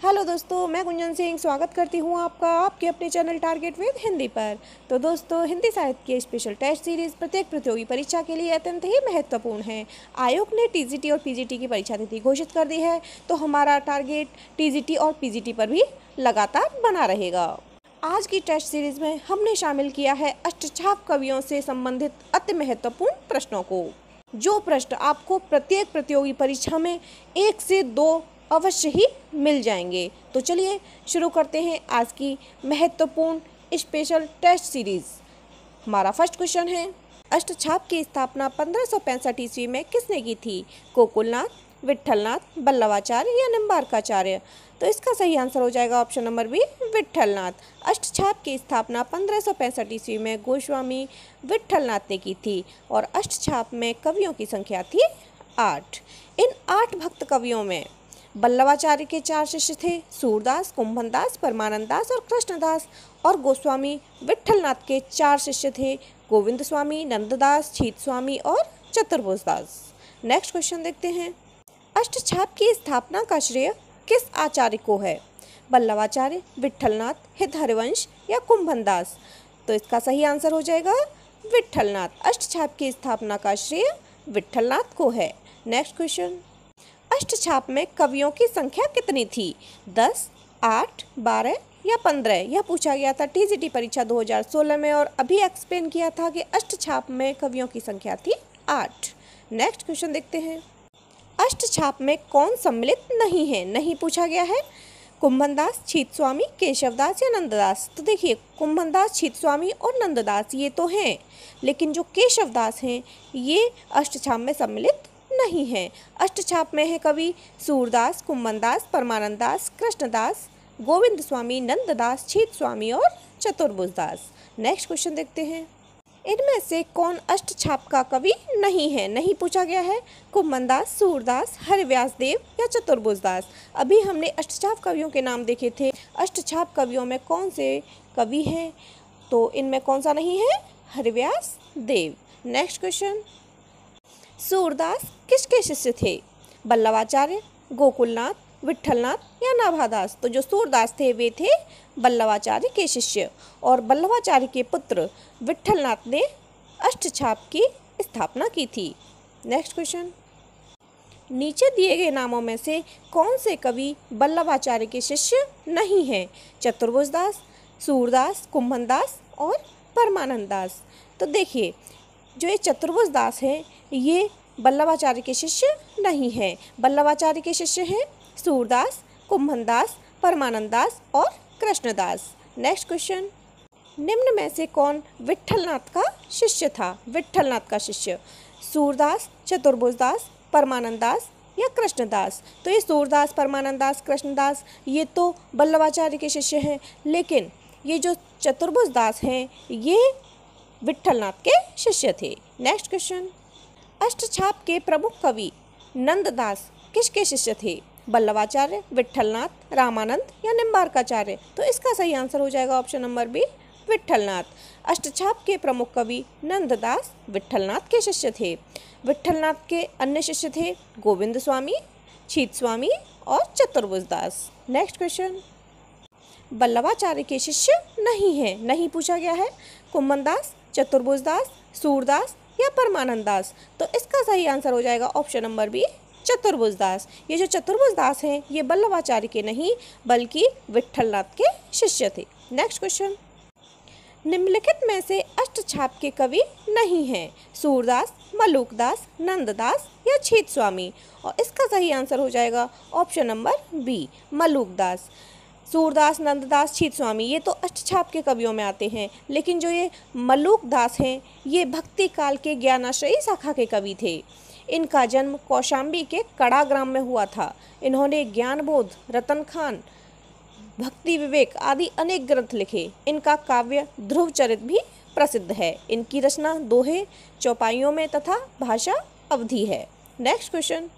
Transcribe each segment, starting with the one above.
Hello दोस्तों, मैं गुंजन सिंह स्वागत करती हूँ आपका आपके अपने चैनल टारगेट विद हिंदी पर। तो दोस्तों, हिंदी साहित्य की स्पेशल टेस्ट सीरीज प्रत्येक प्रतियोगी परीक्षा के लिए अत्यंत ही महत्वपूर्ण है। आयोग ने टीजीटी और पीजीटी की परीक्षा तिथि घोषित कर दी है, तो हमारा टारगेट टीजीटी और पीजीटी पर भी लगातार बना रहेगा। आज की टेस्ट सीरीज में हमने शामिल किया है अष्टछाप कवियों से संबंधित अति महत्वपूर्ण प्रश्नों को, जो प्रश्न आपको प्रत्येक प्रतियोगी परीक्षा में 1 से 2 अवश्य ही मिल जाएंगे। तो चलिए शुरू करते हैं आज की महत्वपूर्ण स्पेशल टेस्ट सीरीज। हमारा फर्स्ट क्वेश्चन है, अष्टछाप की स्थापना 1565 ईस्वी में किसने की थी? गोकुलनाथ, विट्ठलनाथ, बल्लभाचार्य या निम्बार्काचार्य? तो इसका सही आंसर हो जाएगा ऑप्शन नंबर बी, विट्ठलनाथ। अष्टछाप की स्थापना 1565 ईस्वी में गोस्वामी विट्ठलनाथ ने की थी और अष्टछाप में कवियों की संख्या थी 8। इन 8 भक्त कवियों में बल्लभाचार्य के 4 शिष्य थे, सूरदास, कुंभनदास, परमानंददास और कृष्णदास। और गोस्वामी विट्ठलनाथ के 4 शिष्य थे, गोविंद स्वामी, नंददास, छीत स्वामी और चतुर्भुजदास। नेक्स्ट क्वेश्चन देखते हैं, अष्टछाप की स्थापना का श्रेय किस आचार्य को है? बल्लभाचार्य, विट्ठलनाथ, हित हरिवंश या कुंभनदास? तो इसका सही आंसर हो जाएगा विट्ठलनाथ। अष्टछाप की स्थापना का श्रेय विट्ठलनाथ को है। नेक्स्ट क्वेश्चन, अष्टछाप में कवियों की संख्या कितनी थी? 10, 8, 12 या 15? यह पूछा गया था टीजीटी परीक्षा 2016 में और अभी एक्सप्लेन किया था कि अष्टछाप में कवियों की संख्या थी 8। नेक्स्ट क्वेश्चन देखते हैं, अष्टछाप में कौन सम्मिलित नहीं है? नहीं पूछा गया है, कुंभनदास, छीत स्वामी, केशवदास या नंददास? तो देखिए, कुंभनदास, छीत स्वामी और नंददास ये तो हैं, लेकिन जो केशवदास हैं ये अष्टछाप में सम्मिलित नहीं है। अष्टछाप में है कवि सूरदास, कुंभनदास, परमानंददास, कृष्णदास, गोविंद स्वामी, नंददास, छीत स्वामी और चतुर्भुजदास। नेक्स्ट क्वेश्चन देखते हैं, इनमें से कौन अष्टछाप का कवि नहीं है? नहीं पूछा गया है, कुंभनदास, सूरदास, हरिव्यासदेव या चतुर्भुजदास? अभी हमने अष्टछाप कवियों के नाम देखे थे। अष्टछाप कवियों में कौन से कवि हैं? तो इनमें कौन सा नहीं है? हरिव्यासदेव। नेक्स्ट क्वेश्चन, सूरदास किसके शिष्य थे? बल्लभाचार्य, गोकुलनाथ, विट्ठलनाथ या नाभादास? तो जो सूरदास थे वे थे बल्लभाचार्य के शिष्य और बल्लभाचार्य के पुत्र विट्ठलनाथ ने अष्टछाप की स्थापना की थी। नेक्स्ट क्वेश्चन, नीचे दिए गए नामों में से कौन से कवि बल्लभाचार्य के शिष्य नहीं हैं? चतुर्भुजदास, सूरदास, कुंभनदास और परमानंददास? तो देखिए, जो ये चतुर्भुजदास हैं ये बल्लभाचार्य के शिष्य नहीं हैं। बल्लभाचार्य के शिष्य हैं सूरदास, कुंभनदास, परमानंददास और कृष्णदास। नेक्स्ट क्वेश्चन, निम्न में से कौन विट्ठलनाथ का शिष्य था? विट्ठलनाथ का शिष्य सूरदास, चतुर्भुजदास, परमानंददास या कृष्णदास? तो ये सूरदास, परमानंददास, कृष्णदास ये तो बल्लभाचार्य के शिष्य हैं, लेकिन ये जो चतुर्भुजदास हैं ये विट्ठलनाथ के शिष्य थे। नेक्स्ट क्वेश्चन, अष्टछाप के प्रमुख कवि नंददास किसके शिष्य थे? बल्लभाचार्य, विट्ठलनाथ, रामानंद या निम्बार्काचार्य? तो इसका सही आंसर हो जाएगा ऑप्शन नंबर बी, विट्ठलनाथ। अष्टछाप के प्रमुख कवि नंददास विट्ठलनाथ के शिष्य थे। विट्ठलनाथ के अन्य शिष्य थे गोविंद स्वामी, छीत स्वामी और चतुर्भुजदास। नेक्स्ट क्वेश्चन, बल्लभाचार्य के शिष्य नहीं है, नहीं पूछा गया है, कुंभनदास, चतुर्भुजदास, सूरदास या परमानंददास? तो इसका सही आंसर हो जाएगा ऑप्शन नंबर बी, चतुर्भुजदास। ये जो चतुर्भुजदास हैं ये बल्लभाचार्य के नहीं बल्कि विट्ठलनाथ के शिष्य थे। नेक्स्ट क्वेश्चन, निम्नलिखित में से अष्टछाप के कवि नहीं हैं? सूरदास, मलूकदास, नंददास या छीत स्वामी? और इसका सही आंसर हो जाएगा option number B, Malukdas. Surdas, Nanddas, Chhit Swami ये तो अष्टछाप के कवियों में आते हैं, लेकिन जो ये मलूकदास हैं ये भक्ति काल के ज्ञानाश्रयी शाखा के कवि थे। इनका जन्म कौशाम्बी के कड़ा ग्राम में हुआ था। इन्होंने ज्ञानबोध, रतन खान, भक्ति विवेक आदि अनेक ग्रंथ लिखे। इनका काव्य ध्रुव चरित भी प्रसिद्ध है। इनकी रचना दोहे, चौपाइयों में तथा भाषा अवधी है। नेक्स्ट क्वेश्चन,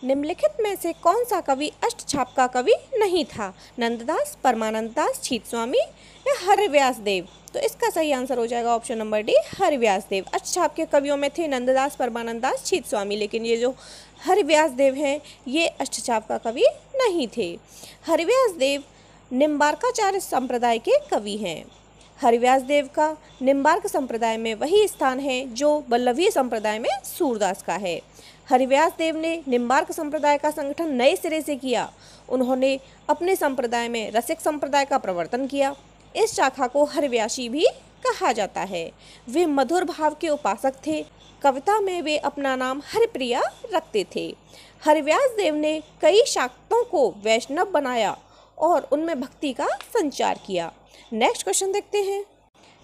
निम्नलिखित में से कौन सा कवि अष्टछाप का कवि नहीं था? नंददास, परमानंददास, छीत स्वामी या हरिव्यासदेव? तो इसका सही आंसर हो जाएगा ऑप्शन नंबर डी, हरिव्यास देव। अष्टछाप के कवियों में थे नंददास, परमानंद दास, छीत स्वामी, लेकिन ये जो हरिव्यास देव हैं ये अष्टछाप का कवि नहीं थे। हरिव्यास देव निम्बार्काचार्य संप्रदाय के कवि हैं। हरिव्यास देव का निम्बार्क संप्रदाय में वही स्थान है जो वल्लभीय संप्रदाय में सूरदास का है। हरिव्यास देव ने निम्बार्क संप्रदाय का संगठन नए सिरे से किया। उन्होंने अपने संप्रदाय में रसिक संप्रदाय का प्रवर्तन किया। इस शाखा को हरिव्यासी भी कहा जाता है। वे मधुर भाव के उपासक थे। कविता में वे अपना नाम हरिप्रिया रखते थे। हरिव्यास देव ने कई शाक्तों को वैष्णव बनाया और उनमें भक्ति का संचार किया। नेक्स्ट क्वेश्चन देखते हैं।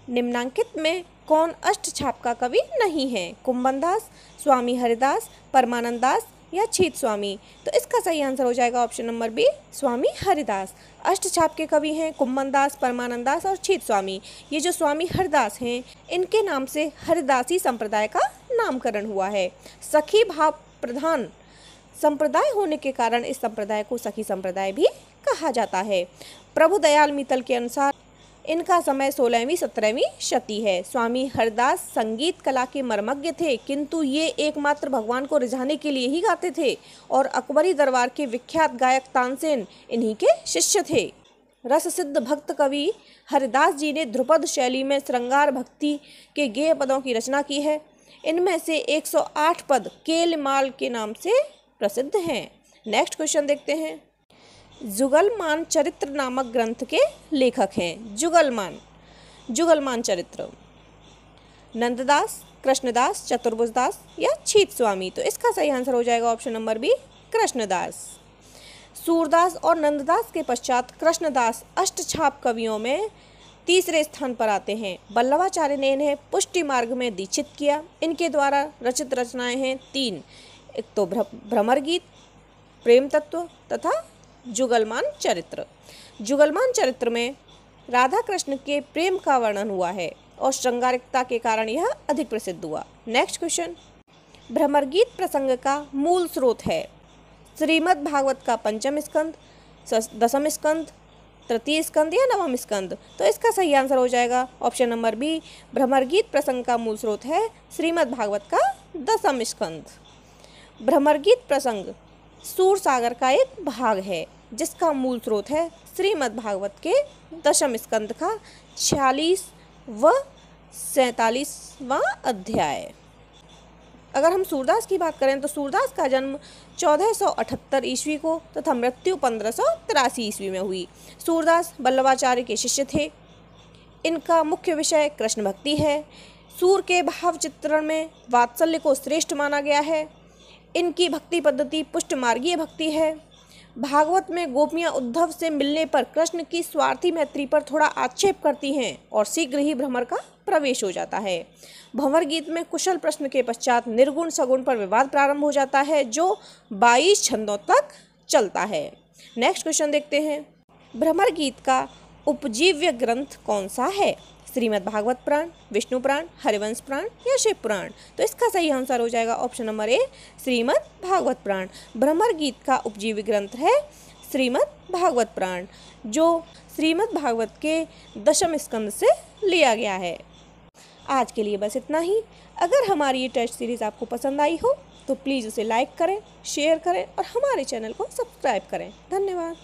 निम्नांकित में कौन अष्टछाप का कवि नहीं है? कुंभनदास, स्वामी हरिदास, परमानंद दास या छीत स्वामी? तो इसका सही आंसर हो जाएगा ऑप्शन नंबर बी, स्वामी हरिदास। अष्टछाप के कवि हैं कुंभनदास, परमानंद दास और छीत स्वामी। ये जो स्वामी हरिदास हैं इनके नाम से हरिदासी संप्रदाय का नामकरण हुआ है। सखी भाव प्रधान संप्रदाय होने के कारण इस संप्रदाय को सखी संप्रदाय भी कहा जाता है। प्रभु दयाल मित्तल के अनुसार इनका समय 16वीं 17वीं शती है। स्वामी हरिदास संगीत कला के मर्मज्ञ थे, किंतु ये एकमात्र भगवान को रिझाने के लिए ही गाते थे और अकबरी दरबार के विख्यात गायक तानसेन इन्हीं के शिष्य थे। रस सिद्ध भक्त कवि हरिदास जी ने ध्रुपद शैली में श्रृंगार भक्ति के गेय पदों की रचना की है। इनमें से 108 पद केलमाल के नाम से प्रसिद्ध हैं। नेक्स्ट क्वेश्चन देखते हैं। जुगलमान चरित्र नामक ग्रंथ के लेखक हैं। जुगलमान चरित्र नंददास, कृष्णदास, चतुर्भुजदास या छीत स्वामी? तो इसका सही आंसर हो जाएगा option number B, Krishnadas. Surdas और नंददास के पश्चात कृष्णदास अष्टछाप कवियों में तीसरे स्थान पर आते हैं। वल्लभाचार्य ने इन्हें पुष्टि मार्ग में दीक्षित किया। इनके द्वारा रचित रचनाएं हैं 3, एक तो भ्रमर गीत, प्रेम तत्व तथा जुगलमान चरित्र। जुगलमान चरित्र में राधा कृष्ण के प्रेम का वर्णन हुआ है और श्रृंगारिकता के कारण यह अधिक प्रसिद्ध हुआ। Next question. भ्रमर गीत प्रसंग का मूल स्रोत है श्रीमद् भागवत का 5वां स्कंद, 10वां स्कंद, 3य स्कंद या 9वां स्कंद? तो इसका सही आंसर हो जाएगा ऑप्शन नंबर बी, भ्रमर गीत प्रसंग का मूल स्रोत है श्रीमद् भागवत का 10वां स्कंद। भ्रमर गीत प्रसंग सूर सागर का एक भाग है जिसका मूल स्रोत है श्रीमद् भागवत के 10वें स्कंद का 46 व 47वां अध्याय। अगर हम सूरदास की बात करें तो सूरदास का जन्म 1478 ईस्वी को तथा मृत्यु 1583 ईस्वी में हुई। सूरदास वल्लभाचार्य के शिष्य थे। इनका मुख्य विषय कृष्ण भक्ति है। सूर के भाव चित्रण में वात्सल्य को श्रेष्ठ माना गया है। इनकी भक्ति पद्धति पुष्ट मार्गीय भक्ति है। भागवत में गोपियां उद्धव से मिलने पर कृष्ण की स्वार्थी मैत्री पर थोड़ा आक्षेप करती हैं और शीघ्र ही भ्रमर का प्रवेश हो जाता है। भंवर गीत में कुशल प्रश्न के पश्चात निर्गुण सगुण पर विवाद प्रारंभ हो जाता है जो 22 छंदों तक चलता है। नेक्स्ट क्वेश्चन देखते हैं। भ्रमर गीत का उपजीव्य ग्रंथ कौन सा है? श्रीमद् भागवत पुराण, विष्णु पुराण, हरिवंश पुराण या शिव पुराण? तो इसका सही आंसर हो जाएगा option number A, Shrimad Bhagavat Purana. Bhramar Geet का उपजीवी ग्रंथ है श्रीमद् भागवत पुराण जो श्रीमद् भागवत के 10वें स्कंद से लिया गया है। आज के लिए बस इतना ही। अगर हमारी ये टेस्ट सीरीज़ आपको पसंद आई हो तो प्लीज़ उसे लाइक करें, शेयर करें और हमारे चैनल को सब्सक्राइब करें। धन्यवाद।